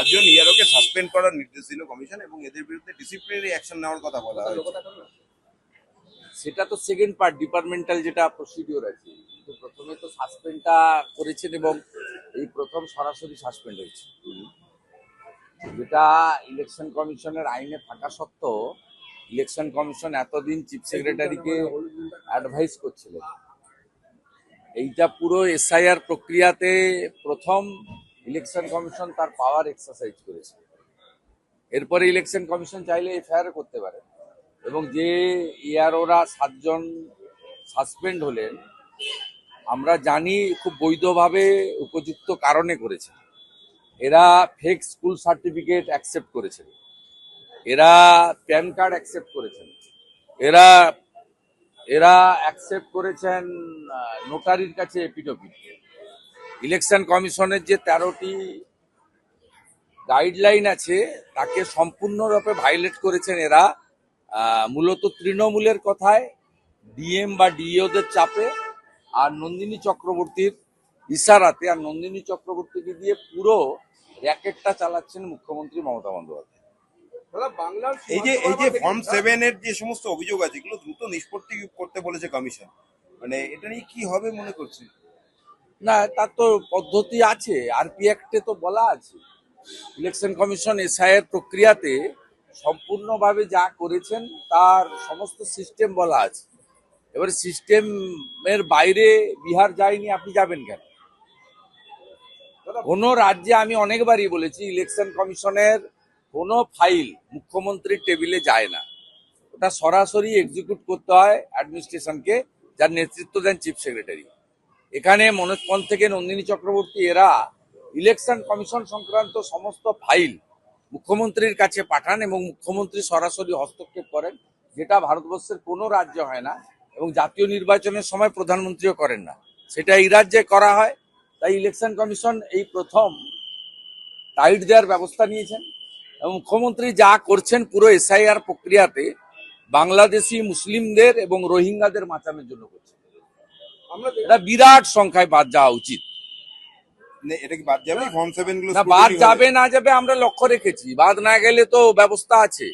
5 জন ইয়ারোকে suspend করার নির্দেশ দিল কমিশন এবং এদের বিরুদ্ধে ডিসিপ্লিনারি অ্যাকশন নেওয়ার কথা বলা হয়েছে। সেটা তো সেকেন্ড পার্ট, ডিপার্টমেন্টাল যেটা প্রসিডিওর আছে। কিন্তু প্রথমে তো সাসপেন্ডটা করেছেন এবং এই প্রথম সরাসরি সাসপেন্ড হয়েছে, যেটা ইলেকশন কমিশনের আইনে থাকা সত্ত্বেও ইলেকশন কমিশন এতদিন চিফ সেক্রেটারিকে অ্যাডভাইস করছিলেন। এইটা পুরো এসআইআর প্রক্রিয়াতে প্রথম ইলেকশন কমিশন তার পাওয়ার এক্সারসাইজ করেছে। এরপরে ইলেকশন কমিশন চাইলে এফআইআর করতে পারে এবং যে ইয়ারোরা 7 জন সাসপেন্ড হলেন আমরা জানি খুব বৈধভাবে উপযুক্ত কারণে করেছে। এরা ফেক স্কুল সার্টিফিকেট অ্যাকসেপ্ট করেছেন, এরা প্যান কার্ড অ্যাকসেপ্ট করেছেন, এরা অ্যাকসেপ্ট করেছেন নোটারির কাছে এপিডভিট। ইলেকশন কমিশনের যে 13টি গাইডলাইন আছে তাকে সম্পূর্ণরূপে ভায়োলেট করেছেন এরা, মূলত তৃণমূলের কথায়, ডিএম বা ডিইওদের চাপে আর নন্দিনী চক্রবর্তীর ইশারাতে, আর নন্দিনী চক্রবর্তীকে দিয়ে পুরো র্যাকেটটা চালাচ্ছেন মুখ্যমন্ত্রী মমতা বন্দ্যোপাধ্যায়। এই যে ফর্ম 7 এর যে সমস্ত অভিযোগ আছে এগুলো দ্রুত নিষ্পত্তি করতে বলেছে কমিশন, মানে এটা নিয়ে কি হবে মনে করছে? না, তার তো পদ্ধতি আছে, আরপি অ্যাক্টে তো বলা আছে। ইলেকশন কমিশন এসআইআর প্রক্রিয়াতে সম্পূর্ণভাবে যা করেছেন তার সমস্ত সিস্টেম বলা আছে। এবার সিস্টেমের বাইরে বিহার যায়নি, আপনি যাবেন কেন? কোন রাজ্যে, আমি অনেকবারই বলেছি, ইলেকশন কমিশনের কোনো ফাইল মুখ্যমন্ত্রীর টেবিলে যায় না, ওটা সরাসরি এক্সিকিউট করতে হয় অ্যাডমিনিস্ট্রেশনকে, যার নেতৃত্ব দেন চিফ সেক্রেটারি। এখানে মনোজ পন্থ থেকে নন্দিনী চক্রবর্তী এরা ইলেকশন কমিশন সংক্রান্ত সমস্ত ফাইল মুখ্যমন্ত্রীর কাছে পাঠান এবং মুখ্যমন্ত্রী সরাসরি হস্তক্ষেপ করেন, যেটা ভারতবর্ষের কোনো রাজ্য হয় না এবং জাতীয় নির্বাচনের সময় প্রধানমন্ত্রীও করেন না, সেটা এই রাজ্যে করা হয়। তাই ইলেকশন কমিশন এই প্রথম টাইট দেওয়ার ব্যবস্থা নিয়েছেন এবং মুখ্যমন্ত্রী যা করছেন পুরো এসআইআর প্রক্রিয়াতে বাংলাদেশি মুসলিমদের এবং রোহিঙ্গাদের বাঁচানোর জন্য করছেন। এটা বিরাট সংখ্যায় বাদ যাওয়া উচিত। এটা কি বাদ যাবে ফর্ম 7 গুলো? না, বাদ যাবে না যাবে আমরা লক্ষ্য রেখেছি, বাদ না গেলে তো ব্যবস্থা আছে।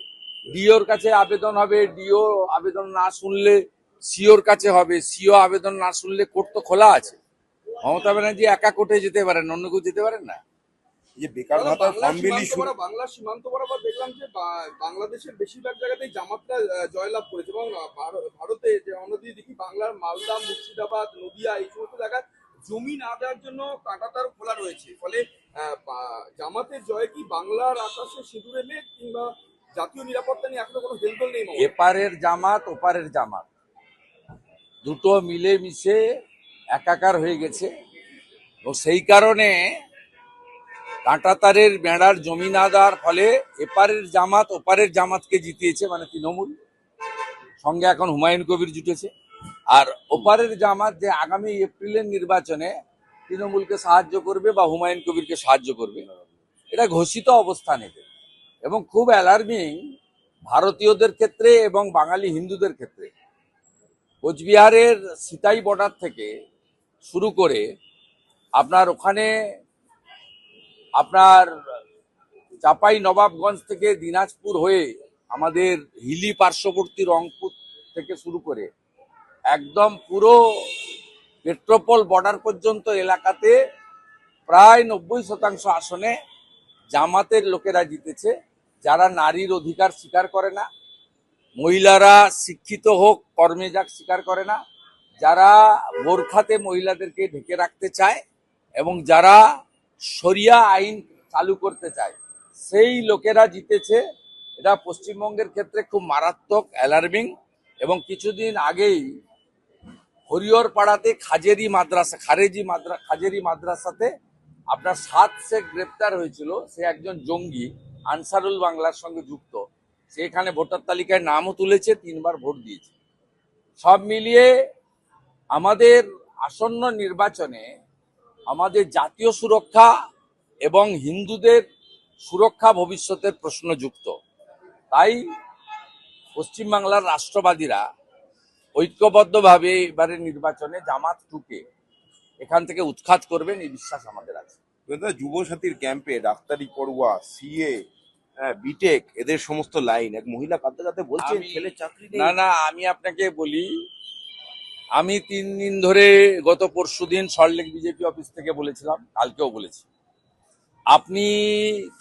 ডিওর কাছে আবেদন হবে, ডিও আবেদন না শুনলে সিওর কাছে হবে, সিও আবেদন না শুনলে কোর্ট তো খোলা আছে। মমতা ব্যানার্জি একা কোর্টে যেতে পারেন, অন্য কেউ যেতে পারেন না। যে বেকার ভাতা ফর্ম বিলি বাংলা সীমান্ত বরাবর দেখলাম যে বাংলাদেশের বেশিরভাগ জায়গাতেই জামাতটা জয়লাভ করেছে এবং ভারতে যে অন্যদিকে দেখি বাংলার মালদা, মুর্শিদাবাদ, নদিয়া এই সমস্ত জায়গায় জমি না দেওয়ার জন্য কাঁটাতার খোলা রয়েছে। ফলে জামাতের জয় কি বাংলার আকাশে সিঁদুর এলে কিংবা জাতীয় নিরাপত্তা নিয়ে এখনো কোনো হেলদোল নেই? এপারের জামাত ওপারের জামাত দুটো মিলে মিশে একাকার হয়ে গেছে এবং সেই কারণে কাঁটাতারের বেড়ার জমি না দেওয়ার ফলে এপারের জামাত ওপারের জামাতকে জিতিয়েছে, মানে তৃণমূল, সঙ্গে এখন হুমায়ুন কবির জুটেছে। আর ওপারের জামাত যে আগামী এপ্রিলের নির্বাচনে তৃণমূলকে সাহায্য করবে বা হুমায়ুন কবিরকে সাহায্য করবে, এটা ঘোষিত অবস্থান এদের এবং খুব অ্যালার্মিং ভারতীয়দের ক্ষেত্রে এবং বাঙালি হিন্দুদের ক্ষেত্রে। কোচবিহারের সিতাই বর্ডার থেকে শুরু করে আপনার ওখানে আপনার চাপাই নবাবগঞ্জ থেকে দিনাজপুর হয়ে আমাদের হিলি পার্শ্ববর্তী রংপুর থেকে শুরু করে একদম পুরো পেট্রোপল বর্ডার পর্যন্ত এলাকাতে প্রায় 90% আসনে জামাতের লোকেরা জিতেছে, যারা নারীর অধিকার স্বীকার করে না, মহিলারা শিক্ষিত হোক কর্মে যাক স্বীকার করে না, যারা বোরখাতে মহিলাদেরকে ঢেকে রাখতে চায় এবং যারা শরিয়া আইন চালু করতে চায়, সেই লোকেরা জিতেছে। এটা পশ্চিমবঙ্গের ক্ষেত্রে খুব মারাত্মক, অ্যালার্মিং। এবং কিছুদিন আগেই হরিহর পাড়াতে খাজেরি মাদ্রাসাতে আপনার 7 শেখ গ্রেপ্তার হয়েছিল। সে একজন জঙ্গি, আনসারুল বাংলার সঙ্গে যুক্ত। সে এখানে ভোটার তালিকায় নামও তুলেছে, 3 বার ভোট দিয়েছে। সব মিলিয়ে আমাদের আসন্ন নির্বাচনে আমাদের জাতীয় সুরক্ষা এবং হিন্দুদের সুরক্ষা ভবিষ্যতের প্রশ্ন যুক্ত। তাই পশ্চিমবাংলার রাষ্ট্রবাদীরা ঐক্যবদ্ধভাবে এবারের নির্বাচনে জামাত টুকে এখান থেকে উৎখাত করবেন, এই বিশ্বাস আমাদের আছে। যুবসাথীর ক্যাম্পে ডাক্তারি পড়ুয়া, সিএ, বিটেক, এদের সমস্ত লাইন এক মহিলা কাঁদতে কাঁদতে বলছেন আমি- ছেলে চাকরি নেই। না আমি আপনাকে বলি, আমি 3 দিন ধরে গত পরশুদিন সল্টলেক বিজেপি অফিস থেকে বলেছিলাম, কালকেও বলেছি, আপনি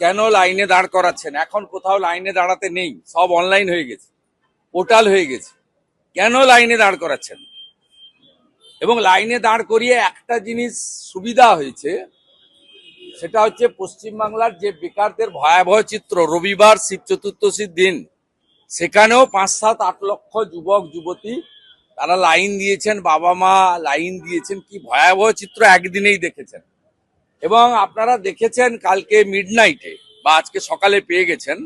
কেন লাইনে দাঁড় করাচ্ছেন? এখন কোথাও লাইনে দাঁড়াতে নেই, সব অনলাইন হয়ে গেছে, পোর্টাল হয়ে গেছে, কেন লাইনে দাঁড় করাচ্ছেন? এবং লাইনে দাঁড় করিয়ে একটা জিনিস সুবিধা হয়েছে, সেটা হচ্ছে পশ্চিমবাংলার যে বেকারদের ভয়াবহ চিত্র, রবিবার শিব চতুর্দশীর দিন সেখানেও 5, 7, 8 লক্ষ যুবক যুবতী তারা লাইন দিয়েছেন, বাবা মা লাইন দিয়েছেন, কি ভয়াবহ চিত্র একদিনেই দেখেছেন। এবং আপনারা দেখেছেন কালকে মিডনাইটে বা আজকে সকালে পেয়ে গেছেন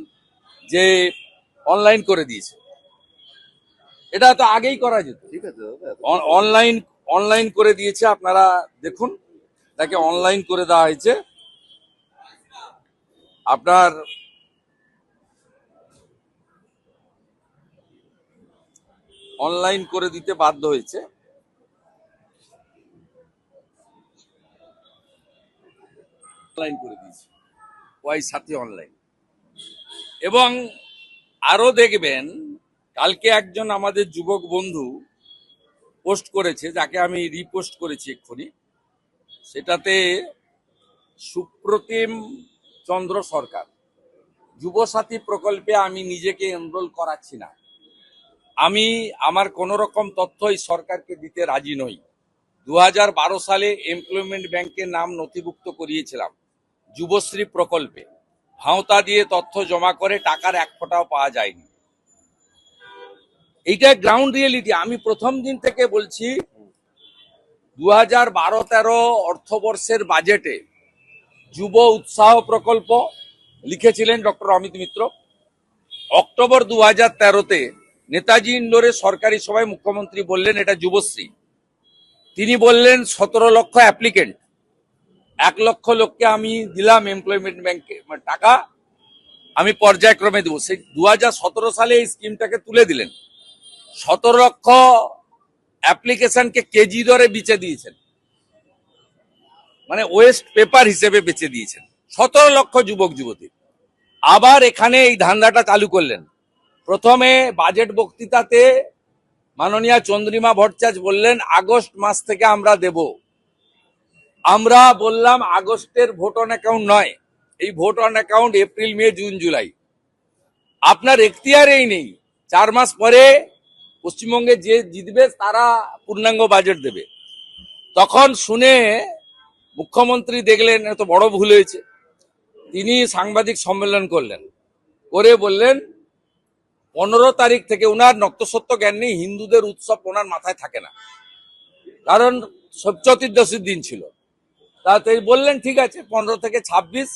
যে অনলাইন করে দিয়েছে। এটা তো আগেই করা যেত, ঠিক আছে দাদা, অনলাইন অনলাইন করে দিয়েছে। আপনারা দেখুন, তাকে অনলাইন করে দেওয়া হয়েছে। আপনার অনলাইন করে দিতে বাধ্য হয়েছে। অনলাইন করে দিয়েছে, ওই সাথে অনলাইন। এবং আরো দেখবেন, কালকে একজন আমাদের যুবক বন্ধু পোস্ট করেছে, যাকে আমি রিপোস্ট করেছি এক্ষুনি, সেটাতে সুপ্রতিম চন্দ্র সরকার, যুবসাথী প্রকল্পে আমি নিজেকে এনরোল করাচ্ছি না, আমি আমার কোন রকম তথ্য এই সরকারকে দিতে রাজি নই। 2012 সালে এমপ্লয়মেন্ট ব্যাংকের নাম নথিভুক্ত করিয়েছিলাম যুবশ্রী প্রকল্পে, ভাওতা দিয়ে তথ্য জমা করে টাকার 1 ফোঁটাও পাওয়া যায়নি। এইটা গ্রাউন্ড রিয়েলিটি। আমি প্রথম দিন থেকে বলছি, 2012-13 অর্থবর্ষের বাজেটে যুব উৎসাহ প্রকল্প লিখেছিলেন ডক্টর অমিত মিত্র। অক্টোবর 2013-তে নেতাজি ইন্ডোরে সরকারি সভায় মুখ্যমন্ত্রী বললেন এটা যুবশ্রী। তিনি বললেন 17 লক্ষ অ্যাপ্লিকেন্ট, 1 লক্ষ লোককে আমি দিলাম এমপ্লয়মেন্ট ব্যাংকে টাকা, আমি পর্যায়ক্রমে দেবো। সেই 2017 সালে এই স্কিমটাকে তুলে দিলেন। 17 লক্ষ অ্যাপ্লিকেশনকে কেজি দরে বেচে দিয়েছেন, মানে ওয়েস্ট পেপার হিসেবে বেচে দিয়েছেন 17 লক্ষ যুবক যুবতী। আবার এখানে এই ধান্দাটা চালু করলেন। প্রথমে বাজেট বক্তৃতাতে মাননীয়া চন্দ্রিমা ভট্টাচার্য বললেন আগস্ট মাস থেকে আমরা দেব। আমরা বললাম আগস্টের ভোট অন অ্যাকাউন্ট নয়, এই vote on account April, May, June, July. আপনার এখতিয়ারেই নেই। 4 মাস পরে পশ্চিমবঙ্গে যে জিতবে তারা পূর্ণাঙ্গ বাজেট দেবে। তখন শুনে মুখ্যমন্ত্রী দেখলেন এত বড় ভুল হয়েছে, তিনি সাংবাদিক সম্মেলন করলেন, করে বললেন 15 তারিখ থেকে, উনার নক্তসত্য জ্ঞান নেই, হিন্দুদের উৎসব ওনার মাথায় থাকে না, কারণ চতুর্দশীর দিন ছিল। তাতে বললেন ঠিক আছে 15 থেকে 26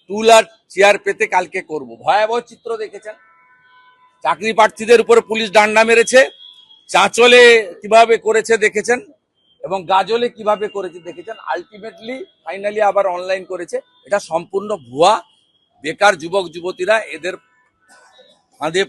টুল আর চেয়ার পেতে কালকে করব। ভয়াবহ চিত্র দেখেছেন, চাকরি প্রার্থীদের উপরে পুলিশ ডান্ডা মেরেছে, চাঁচলে কিভাবে করেছে দেখেছেন, এবং গাজলে কিভাবে করেছে দেখেছেন। আলটিমেটলি ফাইনালি আবার অনলাইন করেছে। এটা সম্পূর্ণ ভুয়া। বেকার যুবক যুবতীরা এদের ফাঁদে